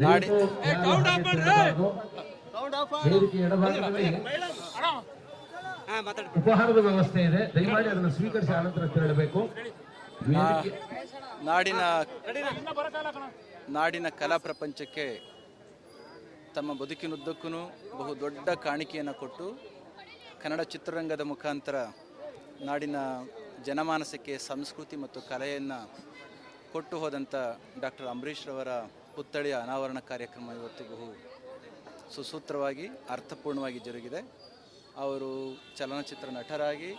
ನಾಡಿ ಉಪಹಾರದ ವ್ಯವಸ್ಥೆ ಇದೆ, ದಯಮಾಡಿ ಅದನ್ನು ಸ್ವೀಕರಿಸಿ ಆನಂತರ ತೆರಳಬೇಕು. ನಾಡಿನ ಕಲಾ ಪ್ರಪಂಚಕ್ಕೆ ತಮ್ಮ ಬದುಕಿನುದ್ದಕ್ಕೂ ಬಹು ದೊಡ್ಡ ಕಾಣಿಕೆಯನ್ನು ಕೊಟ್ಟು ಕನ್ನಡ ಚಿತ್ರರಂಗದ ಮುಖಾಂತರ ನಾಡಿನ ಜನಮಾನಸಕ್ಕೆ ಸಂಸ್ಕೃತಿ ಮತ್ತು ಕಲೆಯನ್ನು ಕೊಟ್ಟು ಹೋದಂಥ ಡಾಕ್ಟರ್ ಅಂಬರೀಷ್ ರವರ ಪುತ್ಥಳಿಯ ಅನಾವರಣ ಕಾರ್ಯಕ್ರಮ ಇವತ್ತು ಬಹು ಸುಸೂತ್ರವಾಗಿ ಅರ್ಥಪೂರ್ಣವಾಗಿ ಜರುಗಿದೆ. ಅವರು ಚಲನಚಿತ್ರ ನಟರಾಗಿ,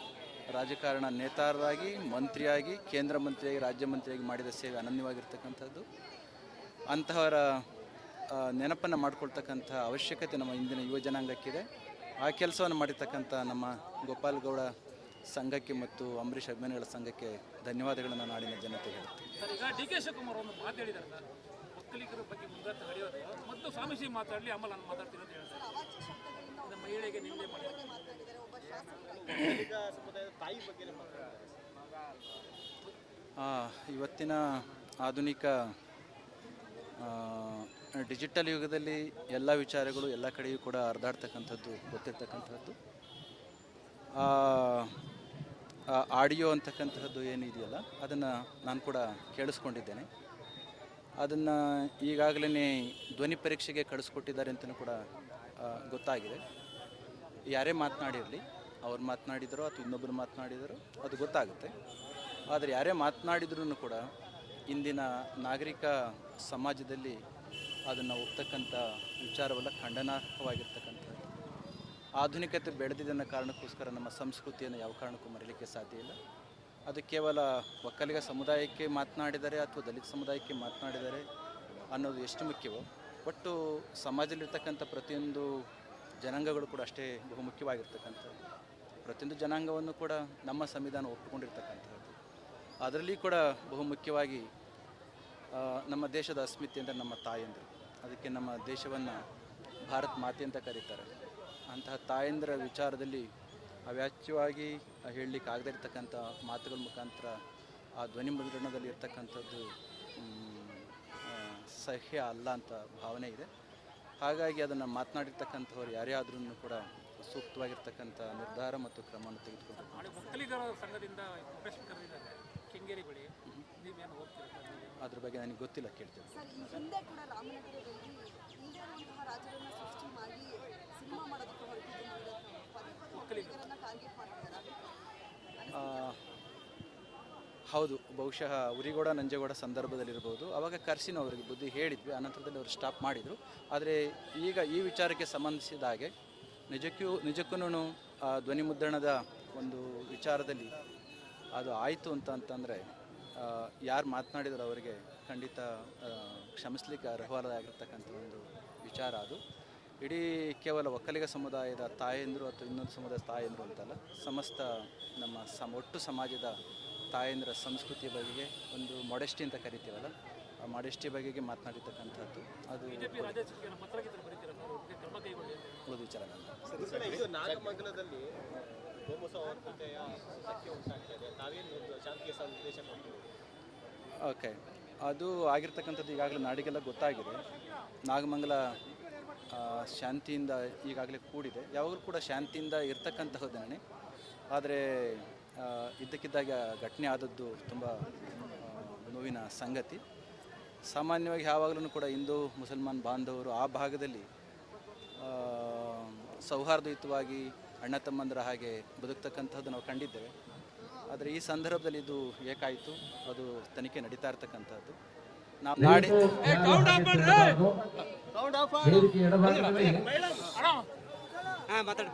ರಾಜಕಾರಣ ನೇತಾರರಾಗಿ, ಮಂತ್ರಿಯಾಗಿ, ಕೇಂದ್ರ ಮಂತ್ರಿಯಾಗಿ, ರಾಜ್ಯ ಮಂತ್ರಿಯಾಗಿ ಮಾಡಿದ ಸೇವೆ ಅನನ್ಯವಾಗಿರ್ತಕ್ಕಂಥದ್ದು. ಅಂತಹವರ ನೆನಪನ್ನು ಮಾಡಿಕೊಳ್ತಕ್ಕಂಥ ಅವಶ್ಯಕತೆ ನಮ್ಮ ಇಂದಿನ ಯುವ ಜನಾಂಗಕ್ಕಿದೆ. ಆ ಕೆಲಸವನ್ನು ಮಾಡಿರ್ತಕ್ಕಂಥ ನಮ್ಮ ಗೋಪಾಲ್ ಗೌಡ ಸಂಘಕ್ಕೆ ಮತ್ತು ಅಂಬರೀಷ್ ಅಭಿಮಾನಿಗಳ ಸಂಘಕ್ಕೆ ಧನ್ಯವಾದಗಳನ್ನು ನಾಡಿನ ಜನತೆಗೆ ಹೇಳ್ತೀನಿ. ಈಗ ಡಿ ಕೆ ಶಿವಕುಮಾರ್ ಅವರು ಮಾತಾಡಿದ್ದಾರೆ ಸರ್, ಒಕ್ಕಲಿಗರ ಬಗ್ಗೆ ಮುಂದಾಟ ನಡೆಯೋದು ಮತ್ತು ಸ್ವಾಮೀಜಿ ಮಾತಾಡಲಿ ಆಮೇಲೆ ನಾನು ಮಾತಾಡ್ತೀನಿ ಅಂತ ಹೇಳ್ತಾರೆ. ಮಹಿಳೆಗೆ ನಿಂದೆ ಮಾಡಿ ಇವತ್ತಿನ ಆಧುನಿಕ ಡಿಜಿಟಲ್ ಯುಗದಲ್ಲಿ ಎಲ್ಲ ವಿಚಾರಗಳು ಎಲ್ಲ ಕಡೆಯೂ ಕೂಡ ಹರಿದಾಡ್ತಕ್ಕಂಥದ್ದು ಗೊತ್ತಿರ್ತಕ್ಕಂಥದ್ದು. ಆಡಿಯೋ ಅಂತಕ್ಕಂತಹದ್ದು ಏನಿದೆಯಲ್ಲ ಅದನ್ನು ನಾನು ಕೂಡ ಕೇಳಿಸ್ಕೊಂಡಿದ್ದೇನೆ. ಅದನ್ನು ಈಗಾಗಲೇ ಧ್ವನಿ ಪರೀಕ್ಷೆಗೆ ಕಳಿಸ್ಕೊಟ್ಟಿದ್ದಾರೆ ಅಂತಲೂ ಕೂಡ ಗೊತ್ತಾಗಿದೆ. ಯಾರೇ ಮಾತನಾಡಿರಲಿ, ಅವ್ರು ಮಾತನಾಡಿದರೋ ಅಥವಾ ಇನ್ನೊಬ್ಬರು ಮಾತನಾಡಿದರೋ ಅದು ಗೊತ್ತಾಗುತ್ತೆ. ಆದರೆ ಯಾರೇ ಮಾತನಾಡಿದ್ರೂ ಕೂಡ ಇಂದಿನ ನಾಗರಿಕ ಸಮಾಜದಲ್ಲಿ ಅದನ್ನು ಒಪ್ತಕ್ಕಂಥ ವಿಚಾರವೆಲ್ಲ ಖಂಡನಾರ್ಹವಾಗಿರ್ತಕ್ಕಂಥದ್ದು. ಆಧುನಿಕತೆ ಬೆಳೆದಿದ್ದನ್ನ ಕಾರಣಕ್ಕೋಸ್ಕರ ನಮ್ಮ ಸಂಸ್ಕೃತಿಯನ್ನು ಯಾವ ಕಾರಣಕ್ಕೂ ಮರೀಲಿಕ್ಕೆ ಸಾಧ್ಯ ಇಲ್ಲ. ಅದು ಕೇವಲ ಒಕ್ಕಲಿಗ ಸಮುದಾಯಕ್ಕೆ ಮಾತನಾಡಿದರೆ ಅಥವಾ ದಲಿತ ಸಮುದಾಯಕ್ಕೆ ಮಾತನಾಡಿದರೆ ಅನ್ನೋದು ಎಷ್ಟು ಮುಖ್ಯವೋ, ಒಟ್ಟು ಸಮಾಜದಲ್ಲಿರ್ತಕ್ಕಂಥ ಪ್ರತಿಯೊಂದು ಜನಾಂಗಗಳು ಕೂಡ ಅಷ್ಟೇ ಬಹುಮುಖ್ಯವಾಗಿರ್ತಕ್ಕಂಥದ್ದು. ಪ್ರತಿಯೊಂದು ಜನಾಂಗವನ್ನು ಕೂಡ ನಮ್ಮ ಸಂವಿಧಾನ ಒಪ್ಪಿಕೊಂಡಿರ್ತಕ್ಕಂಥದ್ದು. ಅದರಲ್ಲಿ ಕೂಡ ಬಹುಮುಖ್ಯವಾಗಿ ನಮ್ಮ ದೇಶದ ಅಸ್ಮಿತೆ ಅಂದರೆ ನಮ್ಮ ತಾಯಂದರು. ಅದಕ್ಕೆ ನಮ್ಮ ದೇಶವನ್ನು ಭಾರತ್ ಮಾತೆ ಅಂತ ಕರೀತಾರೆ. ಅಂತಹ ತಾಯಂದಿರ ವಿಚಾರದಲ್ಲಿ ಅವ್ಯಾಚ್ಯವಾಗಿ ಹೇಳಲಿಕ್ಕೆ ಆಗದೇ ಇರತಕ್ಕಂಥ ಮಾತುಗಳ ಮುಖಾಂತರ ಆ ಧ್ವನಿ ಮುದ್ರಣದಲ್ಲಿ ಇರ್ತಕ್ಕಂಥದ್ದು ಸಹ್ಯ ಅಲ್ಲ ಅಂತ ಭಾವನೆ ಇದೆ. ಹಾಗಾಗಿ ಅದನ್ನು ಮಾತನಾಡಿರ್ತಕ್ಕಂಥವ್ರು ಯಾರೇ ಆದ್ರೂ ಕೂಡ ಸೂಕ್ತವಾಗಿರ್ತಕ್ಕಂಥ ನಿರ್ಧಾರ ಮತ್ತು ಕ್ರಮವನ್ನು ತೆಗೆದುಕೊಂಡು ಒಕ್ಕಲಿಗರ ಸಂಘದಿಂದ ಕೆಂಗೇರಿ ಬಳಿ ಅದ್ರ ಬಗ್ಗೆ ನನಗೆ ಗೊತ್ತಿಲ್ಲ, ಕೇಳ್ತೇನೆ. ಹೌದು, ಬಹುಶಃ ಉರಿಗೌಡ ನಂಜೇಗೌಡ ಸಂದರ್ಭದಲ್ಲಿರ್ಬೋದು. ಆವಾಗ ಕರ್ಸಿನ ಅವರಿಗೆ ಬುದ್ಧಿ ಹೇಳಿದ್ವಿ, ಆನಂತರದಲ್ಲಿ ಅವರು ಸ್ಟಾಪ್ ಮಾಡಿದರು. ಆದರೆ ಈಗ ಈ ವಿಚಾರಕ್ಕೆ ಸಂಬಂಧಿಸಿದ ಹಾಗೆ ನಿಜಕ್ಕೂ ಧ್ವನಿ ಮುದ್ರಣದ ಒಂದು ವಿಚಾರದಲ್ಲಿ ಅದು ಆಯಿತು ಅಂತಂದರೆ ಯಾರು ಮಾತನಾಡಿದ್ರು ಅವರಿಗೆ ಖಂಡಿತ ಕ್ಷಮಿಸ್ಲಿಕ್ಕೆ ಅರ್ಹವಾಗಿರ್ತಕ್ಕಂಥ ಒಂದು ವಿಚಾರ ಅದು. ಇಡೀ ಕೇವಲ ಒಕ್ಕಲಿಗ ಸಮುದಾಯದ ತಾಯಂದರು ಅಥವಾ ಇನ್ನೊಂದು ಸಮುದಾಯದ ತಾಯಂದರು ಅಂತಲ್ಲ, ಸಮಸ್ತ ನಮ್ಮ ಒಟ್ಟು ಸಮಾಜದ ತಾಯಂದಿರ ಸಂಸ್ಕೃತಿಯ ಬಗೆಗೆ ಒಂದು ಮೊಡೆಸ್ಟಿ ಅಂತ ಕರಿತೀವಲ್ಲ, ಆ ಮೊಡೆಸ್ಟಿ ಬಗೆಗೆ ಮಾತನಾಡಿರ್ತಕ್ಕಂಥದ್ದು ಅದು ಉಳಿದ ವಿಚಾರ. ಓಕೆ, ಅದು ಆಗಿರ್ತಕ್ಕಂಥದ್ದು ಈಗಾಗಲೇ ನಾಡಿಗೆಲ್ಲ ಗೊತ್ತಾಗಿದೆ. ನಾಗಮಂಗಲ ಶಾಂತಿಯಿಂದ ಈಗಾಗಲೇ ಕೂಡಿದೆ. ಯಾವಾಗಲೂ ಕೂಡ ಶಾಂತಿಯಿಂದ ಇರ್ತಕ್ಕಂತಹದ್ದೇನೆ. ಆದರೆ ಇದ್ದಕ್ಕಿದ್ದಾಗ ಘಟನೆ ಆದದ್ದು ತುಂಬ ನೋವಿನ ಸಂಗತಿ. ಸಾಮಾನ್ಯವಾಗಿ ಯಾವಾಗಲೂ ಕೂಡ ಹಿಂದೂ ಮುಸಲ್ಮಾನ್ ಬಾಂಧವರು ಆ ಭಾಗದಲ್ಲಿ ಸೌಹಾರ್ದಯುತವಾಗಿ ಅಣ್ಣ ತಮ್ಮಂದರ ಹಾಗೆ ಬದುಕ್ತಕ್ಕಂಥದ್ದು ನಾವು ಕಂಡಿದ್ದೇವೆ. ಆದರೆ ಈ ಸಂದರ್ಭದಲ್ಲಿ ಇದು ಏಕಾಯಿತು, ಅದು ತನಿಖೆ ನಡೀತಾ ಇರ್ತಕ್ಕಂಥದ್ದು.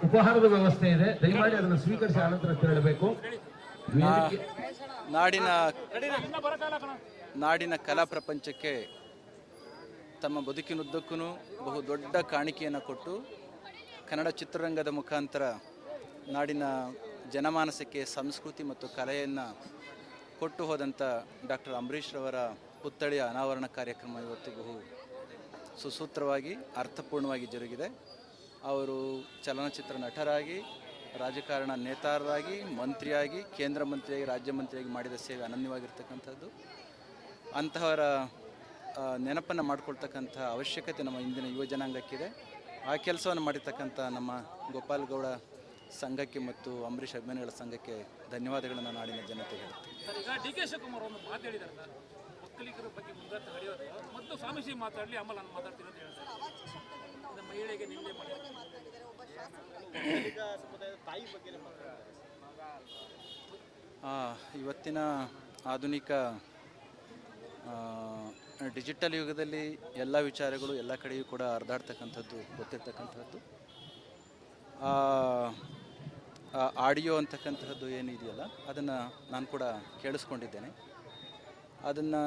ಉಪಹಾರದ ವ್ಯವಸ್ಥೆ ಇದೆ, ದಯಮಾಡಿ ಅದನ್ನು ಸ್ವೀಕರಿಸಿ ಆನಂತರ ತೆರಳಬೇಕು. ನಾಡಿನ ಕಲಾ ಪ್ರಪಂಚಕ್ಕೆ ತಮ್ಮ ಬದುಕಿನುದ್ದಕ್ಕೂ ಬಹು ದೊಡ್ಡ ಕಾಣಿಕೆಯನ್ನು ಕೊಟ್ಟು ಕನ್ನಡ ಚಿತ್ರರಂಗದ ಮುಖಾಂತರ ನಾಡಿನ ಜನಮಾನಸಕ್ಕೆ ಸಂಸ್ಕೃತಿ ಮತ್ತು ಕಲೆಯನ್ನು ಕೊಟ್ಟು ಹೋದಂಥ ಡಾಕ್ಟರ್ ಅಂಬರೀಷ್ ರವರ ಪುತ್ಥಳಿಯ ಅನಾವರಣ ಕಾರ್ಯಕ್ರಮ ಇವತ್ತು ಬಹು ಸುಸೂತ್ರವಾಗಿ ಅರ್ಥಪೂರ್ಣವಾಗಿ ಜರುಗಿದೆ. ಅವರು ಚಲನಚಿತ್ರ ನಟರಾಗಿ, ರಾಜಕಾರಣ ನೇತಾರರಾಗಿ, ಮಂತ್ರಿಯಾಗಿ, ಕೇಂದ್ರ ಮಂತ್ರಿಯಾಗಿ, ರಾಜ್ಯ ಮಂತ್ರಿಯಾಗಿ ಮಾಡಿದ ಸೇವೆ ಅನನ್ಯವಾಗಿರ್ತಕ್ಕಂಥದ್ದು. ಅಂತಹವರ ನೆನಪನ್ನು ಮಾಡ್ಕೊಳ್ತಕ್ಕಂಥ ಅವಶ್ಯಕತೆ ನಮ್ಮ ಇಂದಿನ ಯುವ ಜನಾಂಗಕ್ಕಿದೆ. ಆ ಕೆಲಸವನ್ನು ಮಾಡಿರ್ತಕ್ಕಂಥ ನಮ್ಮ ಗೋಪಾಲ್ ಗೌಡ ಸಂಘಕ್ಕೆ ಮತ್ತು ಅಂಬರೀಷ್ ಅಭಿಮಾನಿಗಳ ಸಂಘಕ್ಕೆ ಧನ್ಯವಾದಗಳನ್ನು ನಾಡಿನ ಜನತೆಗೆ ಹೇಳ್ತೀನಿ. ಸರ್, ಈಗ ಡಿ ಕೆ ಶಿವಕುಮಾರ್ ಒಂದು ಮಾತು ಹೇಳಿದ್ದಾರೆ ಸರ್, ಒಕ್ಕಲಿಗರ ಬಗ್ಗೆ ಮುಂದುವರೆದು ನಡೆಯೋದು ಮತ್ತು ಸ್ವಾಮೀಜಿ ಮಾತಾಡಲಿ ಆಮೇಲೆ ನಾನು ಮಾತಾಡ್ತೀನಿ ಅಂತ ಹೇಳ್ತಾರೆ. ಅದು ಮಹಿಳೆಗೆ ನಿಂದೆ ಮಾಡಿದ್ದಾರೆ. ಇವತ್ತಿನ ಆಧುನಿಕ ಡಿಜಿಟಲ್ ಯುಗದಲ್ಲಿ ಎಲ್ಲ ವಿಚಾರಗಳು ಎಲ್ಲ ಕಡೆಯೂ ಕೂಡ ಹರಿದಾಡ್ತಕ್ಕಂಥದ್ದು ಗೊತ್ತಿರ್ತಕ್ಕಂಥದ್ದು. ಆಡಿಯೋ ಅಂತಕ್ಕಂತಹದ್ದು ಏನಿದೆಯಲ್ಲ ಅದನ್ನು ನಾನು ಕೂಡ ಕೇಳಿಸ್ಕೊಂಡಿದ್ದೇನೆ. ಅದನ್ನು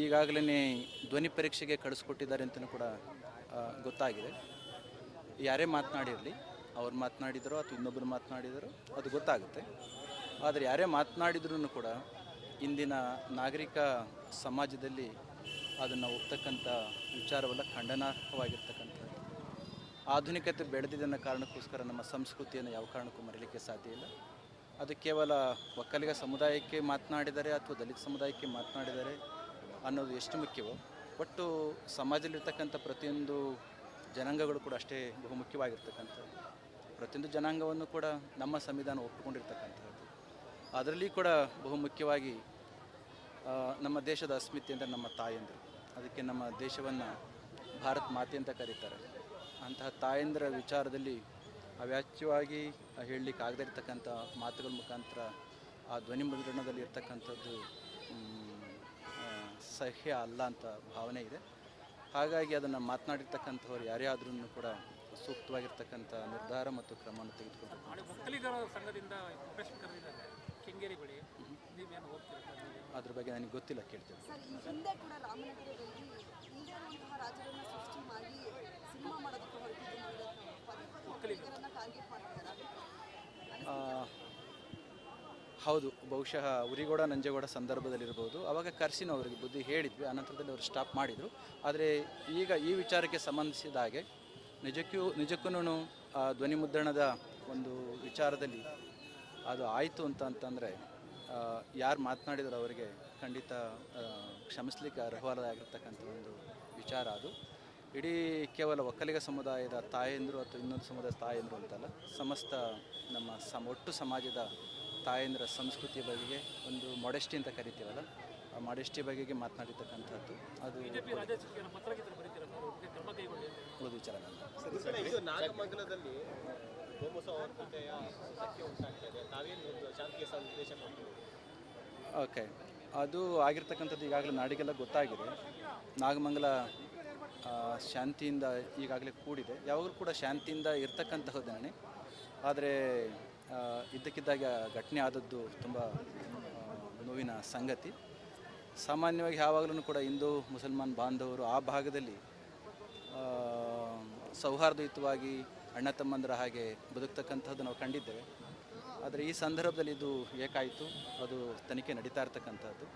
ಈಗಾಗಲೇ ಧ್ವನಿ ಪರೀಕ್ಷೆಗೆ ಕಳಿಸ್ಕೊಟ್ಟಿದ್ದಾರೆ ಅಂತಲೂ ಕೂಡ ಗೊತ್ತಾಗಿದೆ. ಯಾರೇ ಮಾತನಾಡಿರಲಿ, ಅವ್ರು ಮಾತನಾಡಿದರೋ ಅಥವಾ ಇನ್ನೊಬ್ಬರು ಮಾತನಾಡಿದರೋ ಅದು ಗೊತ್ತಾಗುತ್ತೆ. ಆದರೆ ಯಾರೇ ಮಾತನಾಡಿದ್ರೂ ಕೂಡ ಇಂದಿನ ನಾಗರಿಕ ಸಮಾಜದಲ್ಲಿ ಅದನ್ನು ಒಪ್ತಕ್ಕಂಥ ವಿಚಾರವಲ್ಲ, ಖಂಡನಾರ್ಹವಾಗಿರ್ತಕ್ಕಂಥದ್ದು. ಆಧುನಿಕತೆ ಬೆಳೆದಿದ್ದನ್ನ ಕಾರಣಕ್ಕೋಸ್ಕರ ನಮ್ಮ ಸಂಸ್ಕೃತಿಯನ್ನು ಯಾವ ಕಾರಣಕ್ಕೂ ಮರೀಲಿಕ್ಕೆ ಸಾಧ್ಯ ಇಲ್ಲ. ಅದು ಕೇವಲ ಒಕ್ಕಲಿಗ ಸಮುದಾಯಕ್ಕೆ ಮಾತನಾಡಿದರೆ ಅಥವಾ ದಲಿತ ಸಮುದಾಯಕ್ಕೆ ಮಾತನಾಡಿದರೆ ಅನ್ನೋದು ಎಷ್ಟು ಮುಖ್ಯವೋ, ಒಟ್ಟು ಸಮಾಜದಲ್ಲಿರ್ತಕ್ಕಂಥ ಪ್ರತಿಯೊಂದು ಜನಾಂಗಗಳು ಕೂಡ ಅಷ್ಟೇ ಬಹುಮುಖ್ಯವಾಗಿರ್ತಕ್ಕಂಥದ್ದು. ಪ್ರತಿಯೊಂದು ಜನಾಂಗವನ್ನು ಕೂಡ ನಮ್ಮ ಸಂವಿಧಾನ ಒಪ್ಪಿಕೊಂಡಿರ್ತಕ್ಕಂಥದ್ದು. ಅದರಲ್ಲಿ ಕೂಡ ಬಹುಮುಖ್ಯವಾಗಿ ನಮ್ಮ ದೇಶದ ಅಸ್ಮಿತೆ ಅಂದರೆ ನಮ್ಮ ತಾಯಂದಿರು. ಅದಕ್ಕೆ ನಮ್ಮ ದೇಶವನ್ನು ಭಾರತ್ ಮಾತೆ ಅಂತ ಕರೀತಾರೆ. ಅಂತಹ ತಾಯಂದಿರ ವಿಚಾರದಲ್ಲಿ ಅವ್ಯಾಚ್ಯವಾಗಿ ಹೇಳಲಿಕ್ಕೆ ಆಗದೇ ಇರತಕ್ಕಂಥ ಮಾತುಗಳ ಮುಖಾಂತರ ಆ ಧ್ವನಿ ಮುದ್ರಣದಲ್ಲಿ ಇರ್ತಕ್ಕಂಥದ್ದು ಸಹ್ಯ ಅಲ್ಲ ಅಂತ ಭಾವನೆ ಇದೆ. ಹಾಗಾಗಿ ಅದನ್ನು ಮಾತನಾಡಿರ್ತಕ್ಕಂಥವ್ರು ಯಾರೇ ಆದ್ರೂ ಕೂಡ ಸೂಕ್ತವಾಗಿರ್ತಕ್ಕಂಥ ನಿರ್ಧಾರ ಮತ್ತು ಕ್ರಮವನ್ನು ತೆಗೆದುಕೊಂಡು ಒಕ್ಕಲಿಗರ ಸಂಘದಿಂದ ಕೆಂಗೇರಿ ಬಳಿ ನೀವೇನು ಹೋಗ್ತೀರಾ? ಅದ್ರ ಬಗ್ಗೆ ನನಗೆ ಗೊತ್ತಿಲ್ಲ, ಕೇಳ್ತೇನೆ. ಸರ್, ಈ ಹಿಂದೆ ಕೂಡ ರಾಮನಗರದಲ್ಲಿ ಇಲ್ಲದೇ ಇರುವಂತಹ ರಾಜರನ್ನ ಸೃಷ್ಟಿ ಮಾಡಿ ಸಿನಿಮಾ ಮಾಡೋದಕ್ಕೆ ಹೊರಟಿದ್ದು ಒಕ್ಕಲಿಗರನ್ನ ಟಾರ್ಗೆಟ್ ಮಾಡ್ತಿದ್ದಾರೆ. ಹೌದು, ಬಹುಶಃ ಉರಿಗೌಡ ನಂಜೇಗೌಡ ಸಂದರ್ಭದಲ್ಲಿರ್ಬೋದು. ಆವಾಗ ಕರ್ಸಿನ ಅವರಿಗೆ ಬುದ್ಧಿ ಹೇಳಿದ್ವಿ, ಆನಂತರದಲ್ಲಿ ಅವರು ಸ್ಟಾಪ್ ಮಾಡಿದರು. ಆದರೆ ಈಗ ಈ ವಿಚಾರಕ್ಕೆ ಸಂಬಂಧಿಸಿದ ಹಾಗೆ ನಿಜಕ್ಕೂ ಧ್ವನಿ ಮುದ್ರಣದ ಒಂದು ವಿಚಾರದಲ್ಲಿ ಅದು ಆಯಿತು ಅಂತಂದರೆ ಯಾರು ಮಾತನಾಡಿದ್ರು ಅವರಿಗೆ ಖಂಡಿತ ಕ್ಷಮಿಸಲಿಕ್ಕೆ ಅರ್ಹವಾಗಿರ್ತಕ್ಕಂಥ ಒಂದು ವಿಚಾರ ಅದು. ಇಡೀ ಕೇವಲ ಒಕ್ಕಲಿಗ ಸಮುದಾಯದ ತಾಯಂದರು ಅಥವಾ ಇನ್ನೊಂದು ಸಮುದಾಯದ ತಾಯಂದರು ಅಂತಲ್ಲ, ಸಮಸ್ತ ನಮ್ಮ ಒಟ್ಟು ಸಮಾಜದ ತಾಯಂದಿರ ಸಂಸ್ಕೃತಿಯ ಬಗೆಗೆ ಒಂದು ಮೊಡೆಸ್ಟಿ ಅಂತ ಕರಿತೀವಲ್ಲ, ಆ ಮೊಡೆಸ್ಟಿ ಬಗೆಗೆ ಮಾತನಾಡಿರ್ತಕ್ಕಂಥದ್ದು ಅದು ಉಳಿದ ವಿಚಾರ. ಓಕೆ, ಅದು ಆಗಿರ್ತಕ್ಕಂಥದ್ದು ಈಗಾಗಲೇ ನಾಡಿಗೆಲ್ಲ ಗೊತ್ತಾಗಿದೆ. ನಾಗಮಂಗಲ ಶಾಂತಿಯಿಂದ ಈಗಾಗಲೇ ಕೂಡಿದೆ. ಯಾವಾಗಲೂ ಕೂಡ ಶಾಂತಿಯಿಂದ ಇರ್ತಕ್ಕಂತಹದ್ದೇನೆ. ಆದರೆ ಇದ್ದಕ್ಕಿದ್ದಾಗ ಘಟನೆ ಆದದ್ದು ತುಂಬ ನೋವಿನ ಸಂಗತಿ. ಸಾಮಾನ್ಯವಾಗಿ ಯಾವಾಗಲೂ ಕೂಡ ಹಿಂದೂ ಮುಸಲ್ಮಾನ್ ಬಾಂಧವರು ಆ ಭಾಗದಲ್ಲಿ ಸೌಹಾರ್ದಯುತವಾಗಿ ಅಣ್ಣ ತಮ್ಮಂದರ ಹಾಗೆ ಬದುಕ್ತಕ್ಕಂಥದ್ದು ನಾವು ಕಂಡಿದ್ದೇವೆ. ಆದರೆ ಈ ಸಂದರ್ಭದಲ್ಲಿ ಇದು ಏಕಾಯಿತು, ಅದು ತನಿಖೆ ನಡೀತಾ ಇರ್ತಕ್ಕಂಥದ್ದು.